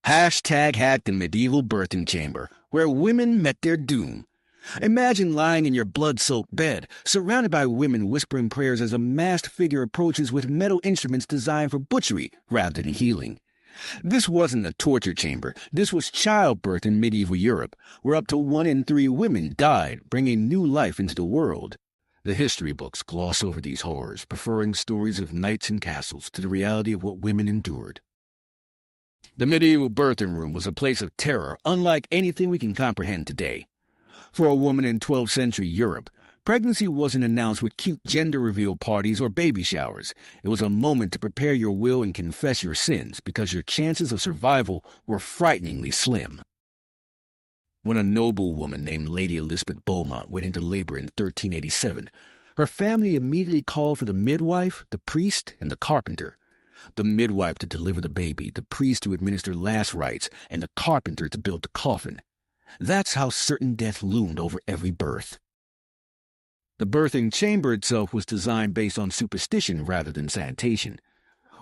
Hashtag hacked the medieval birthing chamber, where women met their doom. Imagine lying in your blood-soaked bed, surrounded by women whispering prayers as a masked figure approaches with metal instruments designed for butchery rather than healing. This wasn't a torture chamber. This was childbirth in medieval Europe, where up to 1 in 3 women died, bringing new life into the world. The history books gloss over these horrors, preferring stories of knights and castles to the reality of what women endured. The medieval birthing room was a place of terror unlike anything we can comprehend today. For a woman in 12th century Europe, pregnancy wasn't announced with cute gender reveal parties or baby showers. It was a moment to prepare your will and confess your sins because your chances of survival were frighteningly slim. When a noble woman named Lady Elizabeth Beaumont went into labor in 1387, her family immediately called for the midwife, the priest, and the carpenter. The midwife to deliver the baby, the priest to administer last rites, and the carpenter to build the coffin. That's how certain death loomed over every birth. The birthing chamber itself was designed based on superstition rather than sanitation.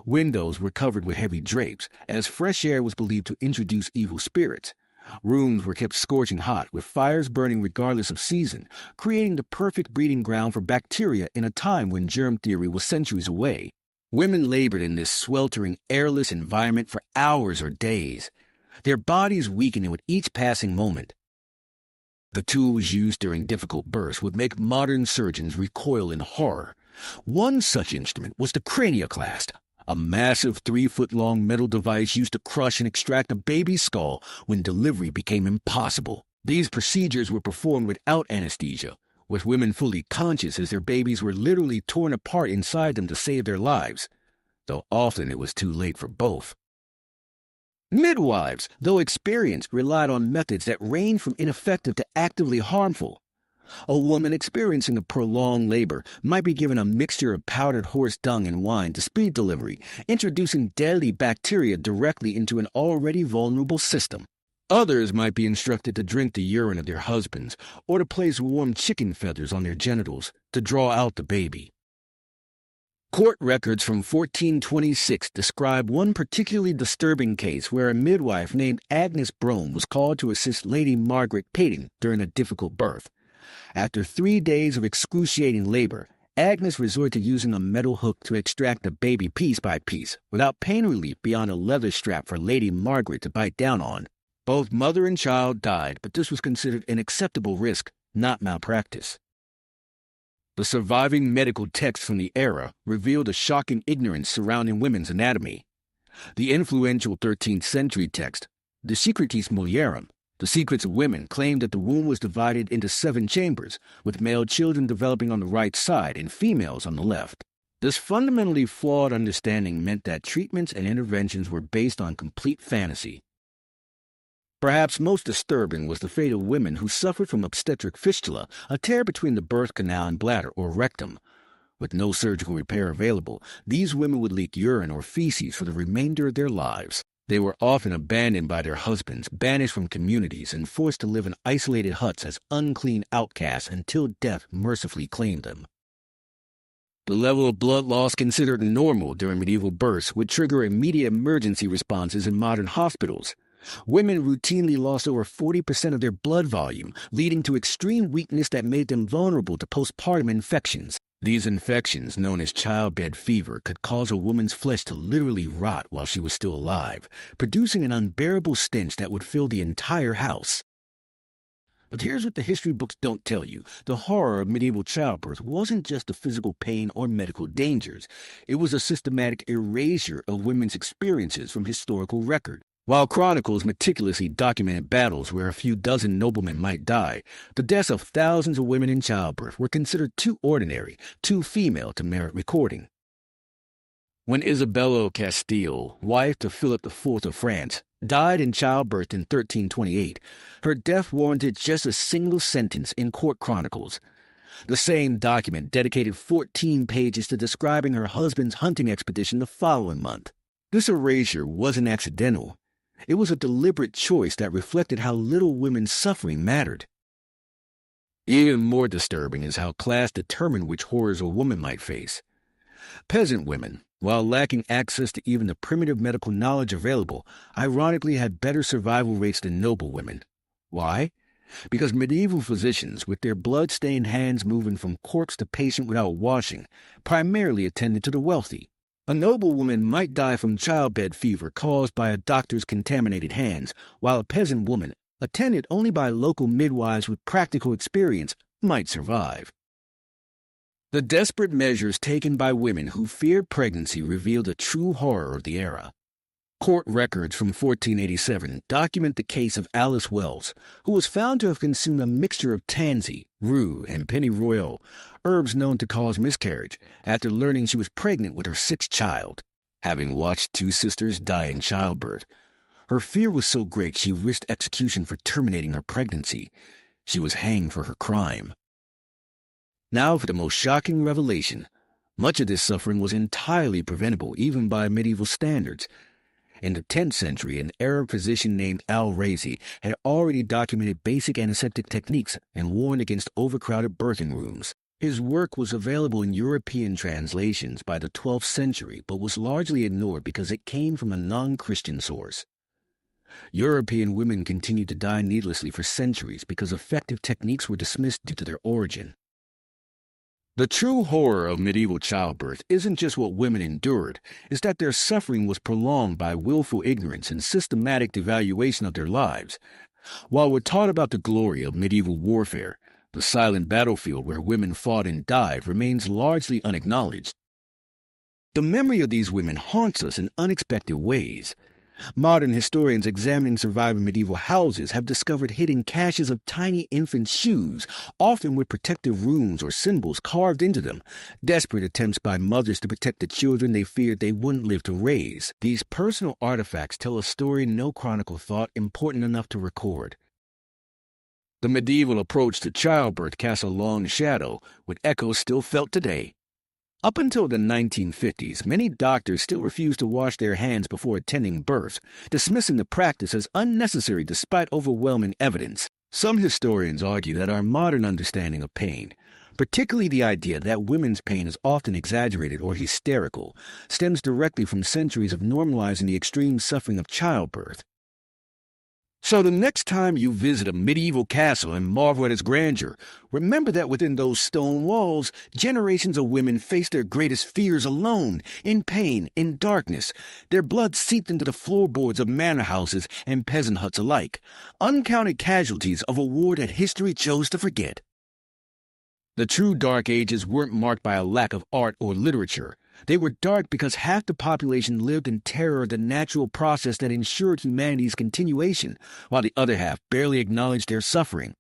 Windows were covered with heavy drapes, as fresh air was believed to introduce evil spirits. Rooms were kept scorching hot, with fires burning regardless of season, creating the perfect breeding ground for bacteria in a time when germ theory was centuries away. Women labored in this sweltering, airless environment for hours or days, their bodies weakening with each passing moment. The tools used during difficult births would make modern surgeons recoil in horror. One such instrument was the cranioclast, a massive 3-foot-long metal device used to crush and extract a baby's skull when delivery became impossible. These procedures were performed without anesthesia, with women fully conscious as their babies were literally torn apart inside them to save their lives, though often it was too late for both. Midwives, though experienced, relied on methods that ranged from ineffective to actively harmful. A woman experiencing a prolonged labor might be given a mixture of powdered horse dung and wine to speed delivery, introducing deadly bacteria directly into an already vulnerable system. Others might be instructed to drink the urine of their husbands or to place warm chicken feathers on their genitals to draw out the baby. Court records from 1426 describe one particularly disturbing case where a midwife named Agnes Brome was called to assist Lady Margaret Peyton during a difficult birth. After 3 days of excruciating labor, Agnes resorted to using a metal hook to extract the baby piece by piece, without pain relief beyond a leather strap for Lady Margaret to bite down on. Both mother and child died, but this was considered an acceptable risk, not malpractice. The surviving medical texts from the era revealed a shocking ignorance surrounding women's anatomy. The influential 13th century text, De Secretis Mulierum, The Secrets of Women, claimed that the womb was divided into 7 chambers, with male children developing on the right side and females on the left. This fundamentally flawed understanding meant that treatments and interventions were based on complete fantasy. Perhaps most disturbing was the fate of women who suffered from obstetric fistula, a tear between the birth canal and bladder or rectum. With no surgical repair available, these women would leak urine or feces for the remainder of their lives. They were often abandoned by their husbands, banished from communities, and forced to live in isolated huts as unclean outcasts until death mercifully claimed them. The level of blood loss considered normal during medieval births would trigger immediate emergency responses in modern hospitals. Women routinely lost over 40% of their blood volume, leading to extreme weakness that made them vulnerable to postpartum infections. These infections, known as childbed fever, could cause a woman's flesh to literally rot while she was still alive, producing an unbearable stench that would fill the entire house. But here's what the history books don't tell you. The horror of medieval childbirth wasn't just the physical pain or medical dangers. It was a systematic erasure of women's experiences from historical record. While chronicles meticulously documented battles where a few dozen noblemen might die, the deaths of thousands of women in childbirth were considered too ordinary, too female to merit recording. When Isabella of Castile, wife to Philip IV of France, died in childbirth in 1328, her death warranted just a single sentence in court chronicles. The same document dedicated 14 pages to describing her husband's hunting expedition the following month. This erasure wasn't accidental. It was a deliberate choice that reflected how little women's suffering mattered. Even more disturbing is how class determined which horrors a woman might face. Peasant women, while lacking access to even the primitive medical knowledge available, ironically had better survival rates than noble women. Why? Because medieval physicians, with their blood-stained hands moving from corpse to patient without washing, primarily attended to the wealthy. A noble woman might die from childbed fever caused by a doctor's contaminated hands, while a peasant woman, attended only by local midwives with practical experience, might survive. The desperate measures taken by women who feared pregnancy revealed a true horror of the era. Court records from 1487 document the case of Alice Wells, who was found to have consumed a mixture of tansy, rue, and pennyroyal, herbs known to cause miscarriage, after learning she was pregnant with her sixth child. Having watched two sisters die in childbirth, her fear was so great she risked execution for terminating her pregnancy. She was hanged for her crime. Now for the most shocking revelation. Much of this suffering was entirely preventable even by medieval standards. In the 10th century, an Arab physician named Al-Razi had already documented basic antiseptic techniques and warned against overcrowded birthing rooms. His work was available in European translations by the 12th century, but was largely ignored because it came from a non-Christian source. European women continued to die needlessly for centuries because effective techniques were dismissed due to their origin. The true horror of medieval childbirth isn't just what women endured, it's that their suffering was prolonged by willful ignorance and systematic devaluation of their lives. While we're taught about the glory of medieval warfare, the silent battlefield where women fought and died remains largely unacknowledged. The memory of these women haunts us in unexpected ways. Modern historians examining surviving medieval houses have discovered hidden caches of tiny infant shoes, often with protective runes or symbols carved into them, desperate attempts by mothers to protect the children they feared they wouldn't live to raise. These personal artifacts tell a story no chronicle thought important enough to record. The medieval approach to childbirth casts a long shadow, with echoes still felt today. Up until the 1950s, many doctors still refused to wash their hands before attending birth, dismissing the practice as unnecessary despite overwhelming evidence. Some historians argue that our modern understanding of pain, particularly the idea that women's pain is often exaggerated or hysterical, stems directly from centuries of normalizing the extreme suffering of childbirth. So the next time you visit a medieval castle and marvel at its grandeur, remember that within those stone walls, generations of women faced their greatest fears alone, in pain, in darkness. Their blood seeped into the floorboards of manor houses and peasant huts alike, uncounted casualties of a war that history chose to forget. The true Dark Ages weren't marked by a lack of art or literature. They were dark because half the population lived in terror of the natural process that ensured humanity's continuation, while the other half barely acknowledged their suffering.